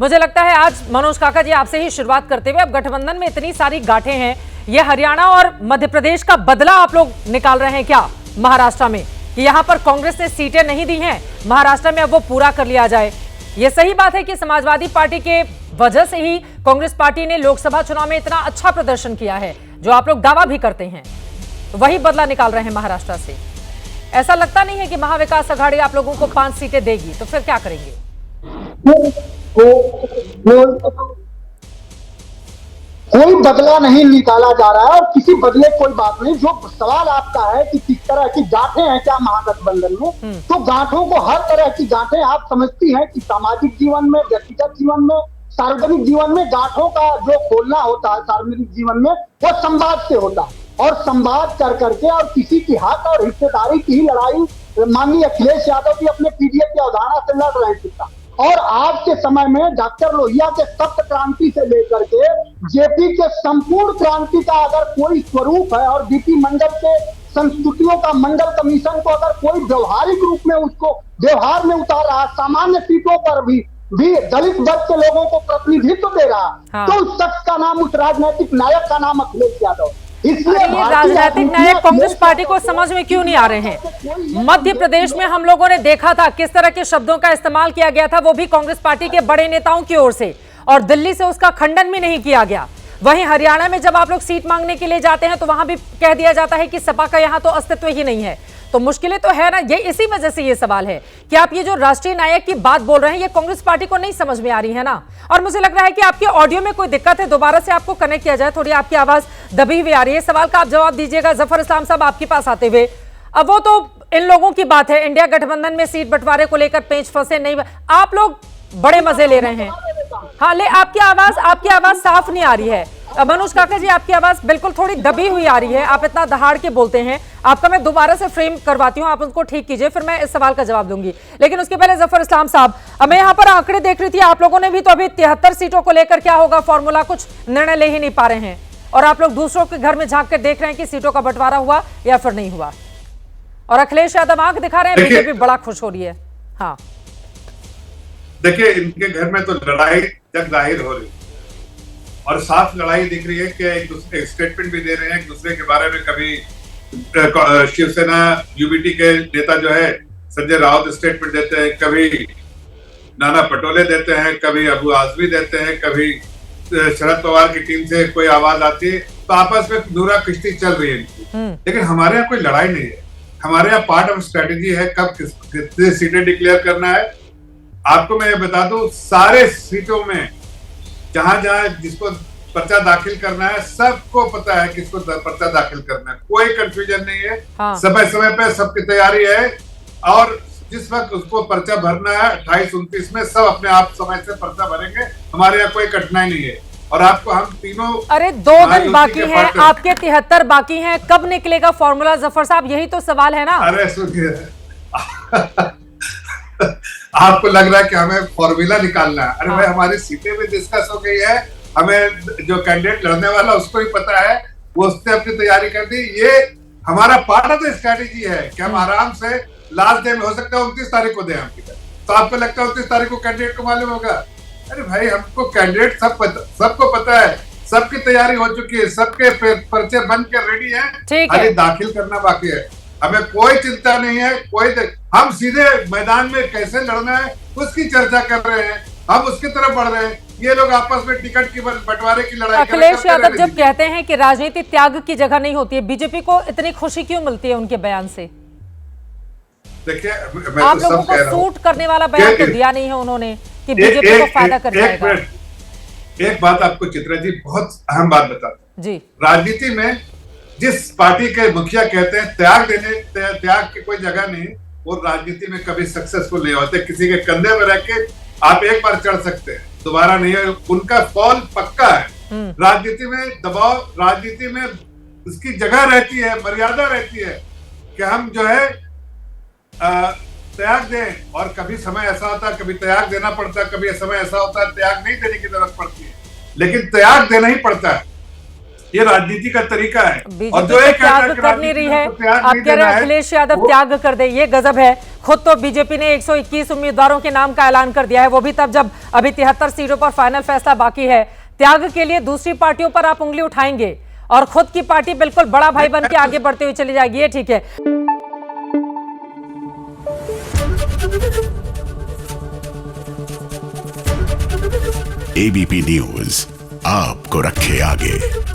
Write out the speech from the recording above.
मुझे लगता है आज मनोज काका जी आपसे ही शुरुआत करते हुए, अब गठबंधन में इतनी सारी गांठें हैं, ये हरियाणा और मध्य प्रदेश का बदला आप लोग निकाल रहे हैं क्या महाराष्ट्र में, कि यहां पर कांग्रेस ने सीटें नहीं दी हैं, महाराष्ट्र में अब वो पूरा कर लिया जाए? ये सही बात है कि समाजवादी पार्टी के वजह से ही कांग्रेस पार्टी ने लोकसभा चुनाव में इतना अच्छा प्रदर्शन किया है, जो आप लोग दावा भी करते हैं, वही बदला निकाल रहे हैं महाराष्ट्र से। ऐसा लगता नहीं है कि महाविकास आघाड़ी आप लोगों को 5 सीटें देगी, तो फिर क्या करेंगे? कोई बदला नहीं निकाला जा रहा है और किसी बदले कोई बात नहीं। जो सवाल आपका है कि किस तरह की गांठें हैं क्या महागठबंधन में, तो गांठों को, हर तरह की गांठें आप समझती हैं कि सामाजिक जीवन में, व्यक्तिगत जीवन में, सार्वजनिक जीवन में गांठों का जो खोलना होता है सार्वजनिक जीवन में, वो संवाद से होता है। और संवाद कर करके और किसी की हक और हिस्सेदारी की ही लड़ाई माननीय अखिलेश यादव भी अपने पीडीएफ की अवधारणा से लड़ रहे थे। और आज के समय में डॉक्टर लोहिया के सप्त क्रांति से लेकर के जेपी के संपूर्ण क्रांति का अगर कोई स्वरूप है, और बीपी मंडल के संस्कृतियों का मंडल कमीशन को अगर कोई व्यवहारिक रूप में उसको व्यवहार में उतार रहा, सामान्य सीटों पर भी दलित वर्ग के लोगों को प्रतिनिधित्व दे रहा, तो उस शख्स का नाम, उस राजनीतिक नायक का नाम अखिलेश यादव। इसलिए राजनीतिक नायक कांग्रेस पार्टी को समझ में क्यों नहीं आ रहे हैं? मध्य प्रदेश में हम लोगों ने देखा था किस तरह के शब्दों का इस्तेमाल किया गया था, वो भी कांग्रेस पार्टी के बड़े नेताओं की ओर से, और दिल्ली से उसका खंडन भी नहीं किया गया। वहीं हरियाणा में जब आप लोग सीट मांगने के लिए जाते हैं तो वहां भी कह दिया जाता है कि सपा का यहां तो अस्तित्व ही नहीं है। तो मुश्किलें तो है ना, ये इसी वजह से ये सवाल है कि आप ये जो राष्ट्रीय नायक की बात बोल रहे हैं, ये कांग्रेस पार्टी को नहीं समझ में आ रही है ना। और मुझे लग रहा है कि आपके ऑडियो में कोई दिक्कत है, दोबारा से आपको कनेक्ट किया जाए, थोड़ी आपकी आवाज दबी हुई आ रही है। सवाल का आप जवाब दीजिएगा जफर इस्लाम साहब आपके पास आते हुए। अब वो तो इन लोगों की बात है, इंडिया गठबंधन में सीट बंटवारे को लेकर पेंच फंसे नहीं, आप लोग बड़े मजे ले रहे हैं। हाँ, ले आपकी आवाज साफ नहीं आ रही है। मनोज काका जी, आपकी आवाज बिल्कुल थोड़ी दबी हुई आ रही है, आप इतना दहाड़ के बोलते हैं। आपका मैं दोबारा से फ्रेम करवाती हूँ, आप उनको ठीक कीजिए, फिर मैं इस सवाल का जवाब दूंगी। लेकिन उसके पहले जफर इस्लाम साहब, मैं यहाँ पर आंकड़े देख रही थी, आप लोगों ने भी तो अभी 73 सीटों को लेकर क्या होगा फॉर्मूला, कुछ निर्णय ले ही नहीं पा रहे हैं, और आप लोग दूसरों के घर में झांक कर देख रहे हैं कि सीटों का बंटवारा हुआ या फिर नहीं हुआ। और अखिलेश यादव आंख दिखा रहे हैं, बीजेपी बड़ा खुश हो रही है। हाँ, देखिए, इनके घर में तो लड़ाई जग जाहिर हो रही और साफ लड़ाई दिख रही है कि एक दूसरे स्टेटमेंट भी दे रहे हैं एक दूसरे के बारे में। कभी शिवसेना यूबीटी के नेता जो है संजय राउत स्टेटमेंट देते हैं, कभी नाना पटोले देते हैं, कभी अबू आजमी देते हैं, कभी शरद पवार की टीम से कोई आवाज आती है, तो आपस में नूरा किश्ती चल रही है इनकी। लेकिन हमारे यहाँ कोई लड़ाई नहीं है, हमारे यहाँ पार्ट ऑफ स्ट्रेटेजी है कब कितनी सीटें डिक्लेयर करना है। आपको मैं ये बता दूं, सारे सीटों में जहां जहां जिसको पर्चा दाखिल करना है, सबको पता है किसको पर्चा दाखिल करना है, कोई कंफ्यूजन नहीं है। हाँ। समय समय पे सबकी तैयारी है, और जिस वक्त उसको पर्चा भरना है 28-29 में, सब अपने आप समय से पर्चा भरेंगे। हमारे यहाँ कोई कठिनाई नहीं है। और आपको हम तीनों, अरे 2 दिन बाकी हैं, आपके 73 बाकी हैं, कब निकलेगा फॉर्मूला जफर साहब, यही तो सवाल है ना। अरे सुनिए, आपको लग रहा है कि हमें फॉर्मूला निकालना है। अरे भाई, हमारी सीटें भी डिस्कस हो गई है, हमें जो कैंडिडेट लड़ने वाला उसको भी पता है, वो उसने अपनी तैयारी कर दी। ये हमारा पार्ट ऑफ द स्ट्रेटेजी है कि हम आराम से लास्ट डे में, हो सकता है 29 तारीख को दें हम टिकट। तो आपको लगता है 29 तारीख को कैंडिडेट को मालूम होगा? अरे भाई, हमको कैंडिडेट सबको पता है, सबकी तैयारी हो चुकी है, सबके पर्चे बन के रेडी है, खाली दाखिल करना बाकी है। हमें कोई चिंता नहीं है, हम सीधे मैदान में कैसे लड़ना है उसकी चर्चा कर रहे हैं, हम उसकी तरफ बढ़ रहे हैं। ये लोग आपस में टिकट की बंटवारे की लड़ाई। अखिलेश यादव जब कहते हैं कि राजनीति त्याग की जगह नहीं होती है, बीजेपी को इतनी खुशी क्यों मिलती है उनके बयान से? देखिए, आप लोगों को सूट करने वाला बयान तो दिया नहीं है उन्होंने कि बीजेपी को फायदा कर जाएगा। एक बात आपको चित्रा जी बहुत अहम बात बताता हूं जी। राजनीति में जिस पार्टी के मुखिया कहते हैं त्याग की कोई जगह नहीं, वो राजनीति में कभी सक्सेसफुल नहीं होते। किसी के कंधे में रह के आप एक बार चढ़ सकते हैं, दोबारा नहीं है, उनका फॉल पक्का है। राजनीति में दबाव, राजनीति में उसकी जगह रहती है, मर्यादा रहती है कि हम जो है त्याग दें, और कभी समय ऐसा होता है कभी त्याग देना पड़ता है, कभी समय ऐसा होता है त्याग नहीं देने की जरूरत पड़ती है, लेकिन त्याग देना ही पड़ता है। ये राजनीति का तरीका है। और जो एक त्याग कर नहीं रही है, आप कह रहे हैं अखिलेश यादव त्याग कर दे, ये गजब है। खुद तो बीजेपी ने 121 उम्मीदवारों के नाम का ऐलान कर दिया है, वो भी तब जब अभी 73 सीटों पर फाइनल फैसला बाकी है। त्याग के लिए दूसरी पार्टियों पर आप उंगली उठाएंगे और खुद की पार्टी बिल्कुल बड़ा भाई बन के आगे बढ़ते हुए चली जाएगी, ये ठीक है। एबीपी न्यूज आपको रखे आगे।